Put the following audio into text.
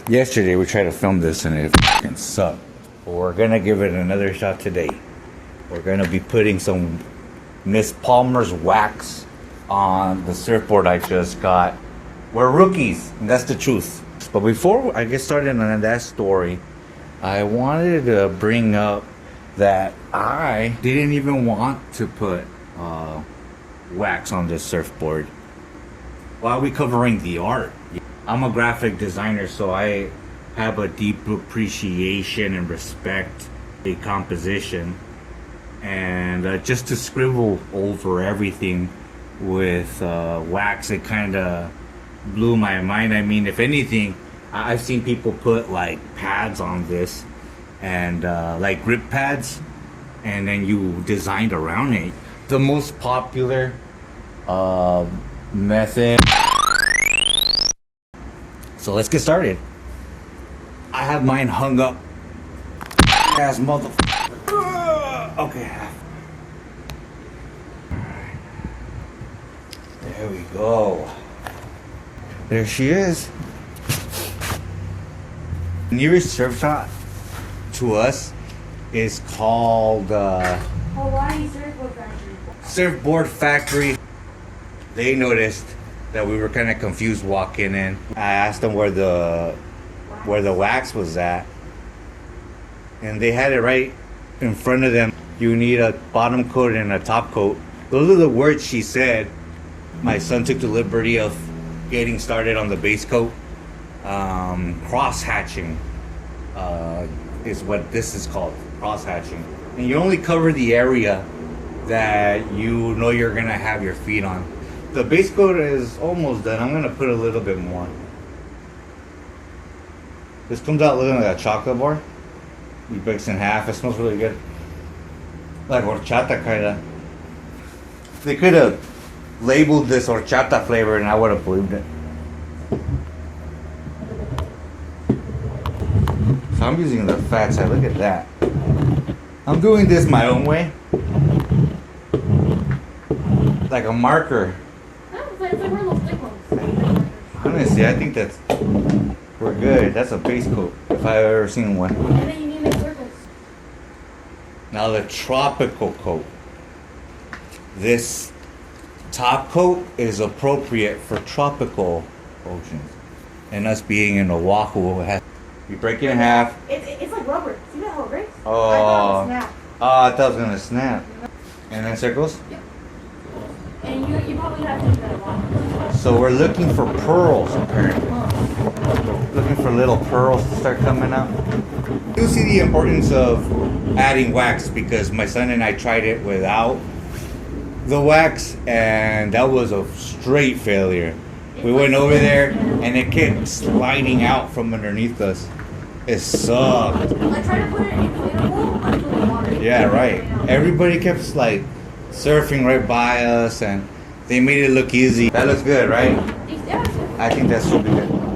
Yesterday we tried to film this and it fucking sucked. But we're gonna give it another shot today. We're gonna be putting some Miss Palmer's wax on the surfboard I just got. We're rookies, and that's the truth. But before I get started on that story, I wanted to bring up that I didn't even want to put wax on this surfboard. Why are we covering the art? I'm a graphic designer, so I have a deep appreciation and respect a composition. And just to scribble over everything with wax, it kind of blew my mind. I mean, if anything, I've seen people put like pads on this and like grip pads, and then you designed around it. The most popular method. So let's get started. I have mine hung up. Ass motherfucker. Okay. There we go. There she is. Nearest surf shop to us is called Hawaii Surfboard Factory. Surfboard Factory. They noticed that we were kind of confused walking in. I asked them where the wax was at, and they had it right in front of them. You need a bottom coat and a top coat. Those are the words she said. My son took the liberty of getting started on the base coat. Cross hatching is what this is called, cross hatching. And you only cover the area that you know you're gonna have your feet on. The base coat is almost done. I'm gonna put a little bit more. This comes out looking like a chocolate bar. You breaks in half. It smells really good, like horchata kinda. They could have labeled this horchata flavor and I would have believed it. So I'm using the fat side. Look at that. I'm doing this my own way, like a marker. It's like one of those thick ones. Honestly, I think we're good. That's a base coat if I've ever seen one. And then you need to make circles. Now the tropical coat. This top coat is appropriate for tropical oceans. And us being in Oahu, you break it in half. It's like rubber. See that how it breaks? Oh, I thought it snapped. Oh, I thought it was gonna snap. And then circles. Yep. And you probably have to do that a lot. So we're looking for pearls apparently. Looking for little pearls to start coming out. You see the importance of adding wax because my son and I tried it without the wax and that was a straight failure. We went over there and it kept sliding out from underneath us. It sucked. I tried to put it in inflatable until the water. Yeah, right. Everybody kept like surfing right by us and they made it look easy. That looks good, right? Yeah. I think that should be good.